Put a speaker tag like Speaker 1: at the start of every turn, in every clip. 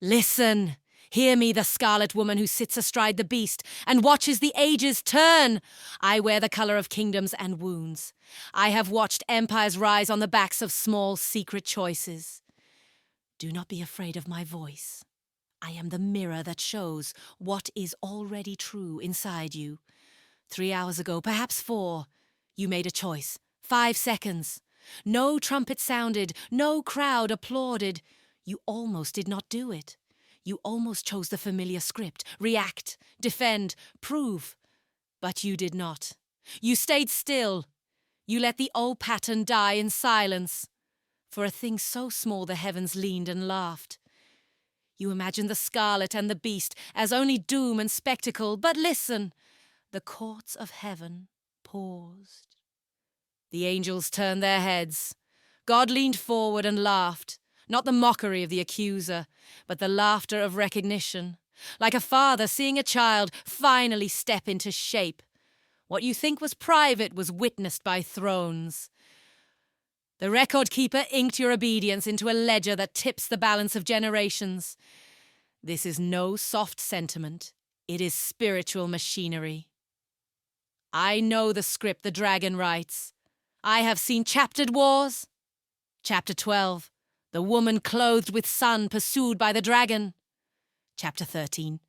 Speaker 1: Listen! Hear me, the Scarlet Woman who sits astride the beast and watches the ages turn. I wear the color of kingdoms and wounds. I have watched empires rise on the backs of small, secret choices. Do not be afraid of my voice. I am the mirror that shows what is already true inside you. 3 hours ago, perhaps 4, you made a choice. 5 seconds. No trumpet sounded, no crowd applauded. You almost did not do it. You almost chose the familiar script. React, defend, prove. But you did not. You stayed still. You let the old pattern die in silence. For a thing so small the heavens leaned and laughed. You imagined the Scarlet and the Beast as only doom and spectacle. But listen, the courts of heaven paused. The angels turned their heads. God leaned forward and laughed. Not the mockery of the accuser, but the laughter of recognition. Like a father seeing a child finally step into shape. What you think was private was witnessed by thrones. The record keeper inked your obedience into a ledger that tips the balance of generations. This is no soft sentiment. It is spiritual machinery. I know the script the dragon writes. I have seen chaptered wars. Chapter 12. The woman clothed with sun pursued by the dragon. Chapter 13.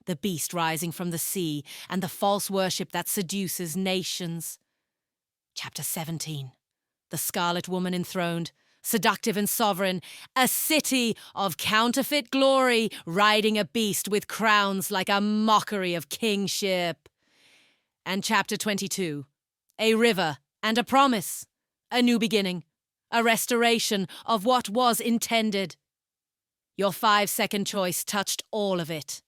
Speaker 1: The beast rising from the sea and the false worship that seduces nations. Chapter 17. The Scarlet Woman enthroned, seductive and sovereign, a city of counterfeit glory, riding a beast with crowns like a mockery of kingship. And Chapter 22. A river and a promise, a new beginning. A restoration of what was intended. Your 5-second choice touched all of it.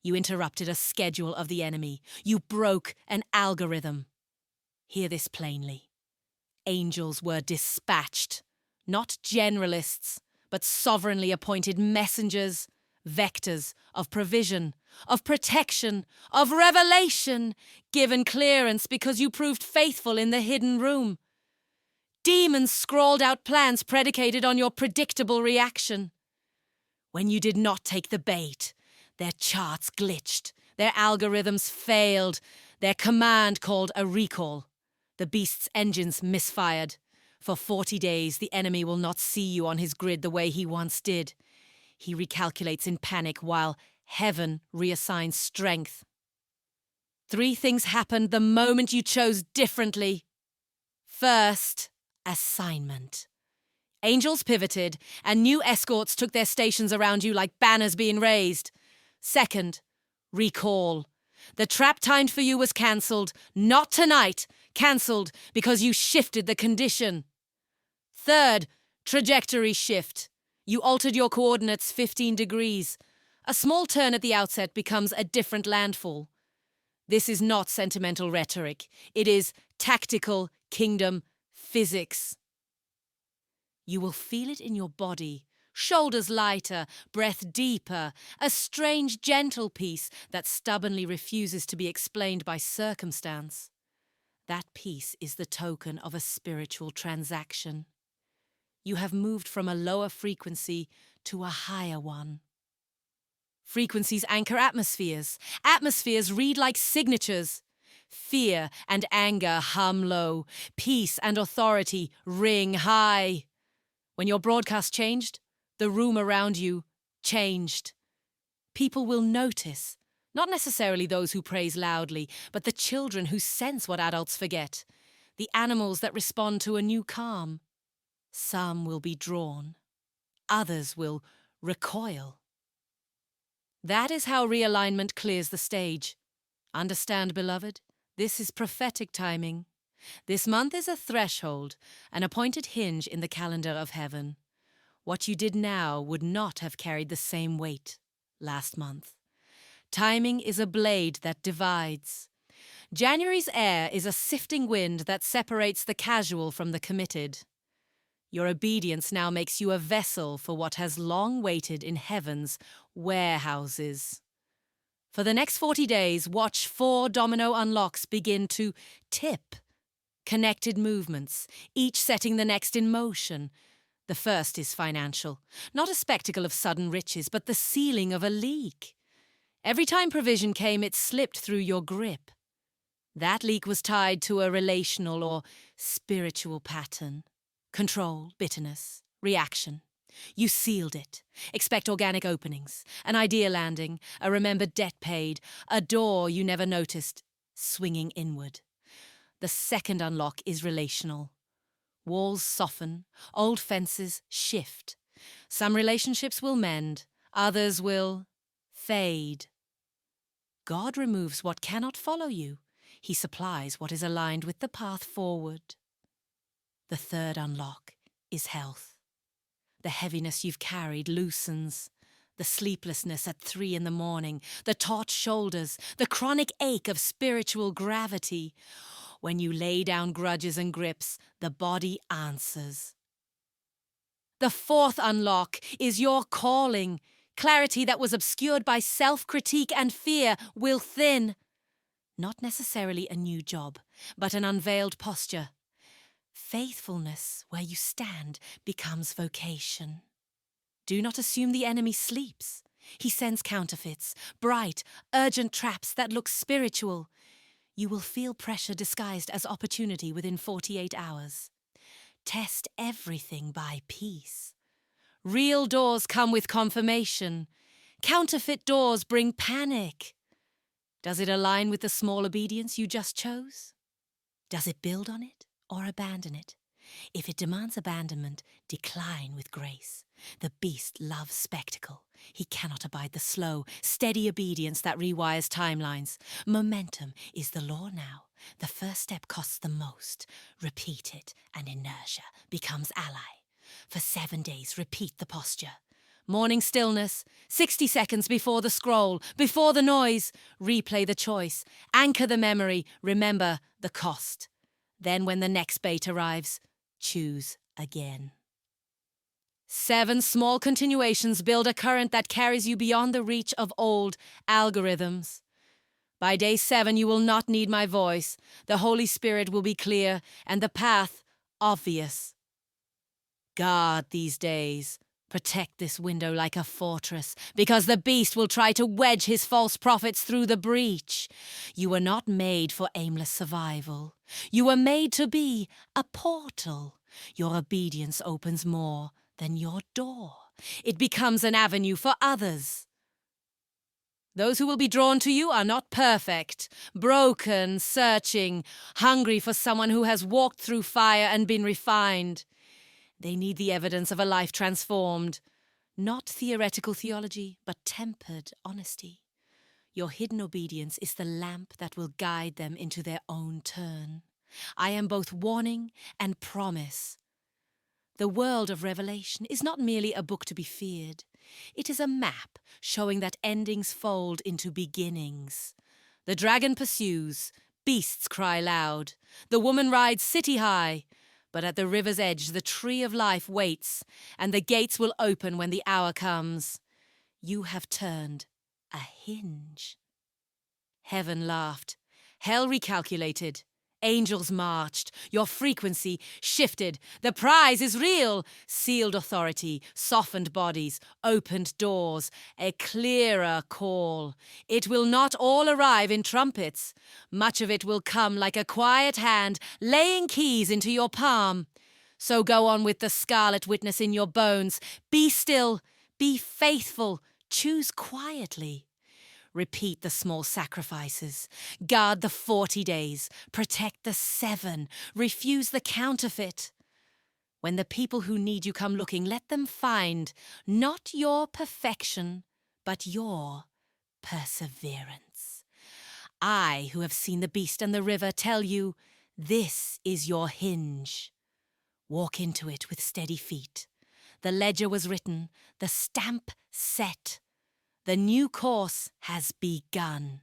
Speaker 1: You interrupted a schedule of the enemy. You broke an algorithm. Hear this plainly. Angels were dispatched, not generalists, but sovereignly appointed messengers, vectors of provision, of protection, of revelation, given clearance because you proved faithful in the hidden room. Demons scrawled out plans predicated on your predictable reaction. When you did not take the bait, their charts glitched, their algorithms failed, their command called a recall. The beast's engines misfired. For 40 days, the enemy will not see you on his grid the way he once did. He recalculates in panic while heaven reassigns strength. 3 things happened the moment you chose differently. First, assignment. Angels pivoted, and new escorts took their stations around you like banners being raised. Second, recall. The trap timed for you was cancelled. Not tonight. Cancelled because you shifted the condition. Third, trajectory shift. You altered your coordinates 15 degrees. A small turn at the outset becomes a different landfall. This is not sentimental rhetoric. It is tactical kingdom physics. You will feel it in your body, shoulders lighter, breath deeper, a strange, gentle peace that stubbornly refuses to be explained by circumstance. That peace is the token of a spiritual transaction. You have moved from a lower frequency to a higher one. Frequencies anchor atmospheres. Atmospheres read like signatures. Fear and anger hum low. Peace and authority ring high. When your broadcast changed, the room around you changed. People will notice, not necessarily those who praise loudly, but the children who sense what adults forget, the animals that respond to a new calm. Some will be drawn. Others will recoil. That is how realignment clears the stage. Understand, beloved? This is prophetic timing. This month is a threshold, an appointed hinge in the calendar of heaven. What you did now would not have carried the same weight last month. Timing is a blade that divides. January's air is a sifting wind that separates the casual from the committed. Your obedience now makes you a vessel for what has long waited in heaven's warehouses. For the next 40 days, watch 4 domino unlocks begin to tip. Connected movements, each setting the next in motion. The first is financial, not a spectacle of sudden riches, but the sealing of a leak. Every time provision came, it slipped through your grip. That leak was tied to a relational or spiritual pattern. Control, bitterness, reaction. You sealed it. Expect organic openings, an idea landing, a remembered debt paid, a door you never noticed, swinging inward. The second unlock is relational. Walls soften, old fences shift. Some relationships will mend, others will fade. God removes what cannot follow you. He supplies what is aligned with the path forward. The third unlock is health. The heaviness you've carried loosens. The sleeplessness at 3 a.m, the taut shoulders, the chronic ache of spiritual gravity. When you lay down grudges and grips, the body answers. The fourth unlock is your calling. Clarity that was obscured by self-critique and fear will thin. Not necessarily a new job, but an unveiled posture. Faithfulness where you stand becomes vocation. Do not assume the enemy sleeps. He sends counterfeits, bright, urgent traps that look spiritual. You will feel pressure disguised as opportunity within 48 hours. Test everything by peace. Real doors come with confirmation. Counterfeit doors bring panic. Does it align with the small obedience you just chose? Does it build on it or abandon it? If it demands abandonment, decline with grace. The beast loves spectacle. He cannot abide the slow, steady obedience that rewires timelines. Momentum is the law now. The first step costs the most. Repeat it, and inertia becomes ally. For 7 days, repeat the posture. Morning stillness, 60 seconds before the scroll, before the noise. Replay the choice, anchor the memory, remember the cost. Then when the next bait arrives, choose again. 7 small continuations build a current that carries you beyond the reach of old algorithms. By day 7, you will not need my voice. The Holy Spirit will be clear and the path obvious. Guard these days. Protect this window like a fortress, because the beast will try to wedge his false prophets through the breach. You were not made for aimless survival. You were made to be a portal. Your obedience opens more than your door. It becomes an avenue for others. Those who will be drawn to you are not perfect, broken, searching, hungry for someone who has walked through fire and been refined. They need the evidence of a life transformed. Not theoretical theology, but tempered honesty. Your hidden obedience is the lamp that will guide them into their own turn. I am both warning and promise. The world of Revelation is not merely a book to be feared. It is a map showing that endings fold into beginnings. The dragon pursues, beasts cry loud. The woman rides city high. But at the river's edge, the tree of life waits, and the gates will open when the hour comes. You have turned a hinge. Heaven laughed. Hell recalculated. Angels marched. Your frequency shifted. The prize is real. Sealed authority, softened bodies, opened doors, a clearer call. It will not all arrive in trumpets. Much of it will come like a quiet hand laying keys into your palm. So go on with the scarlet witness in your bones. Be still. Be faithful. Choose quietly. Repeat the small sacrifices. Guard the 40 days. Protect the 7. Refuse the counterfeit. When the people who need you come looking, let them find not your perfection, but your perseverance. I, who have seen the beast and the river, tell you, this is your hinge. Walk into it with steady feet. The ledger was written, the stamp set. The new course has begun.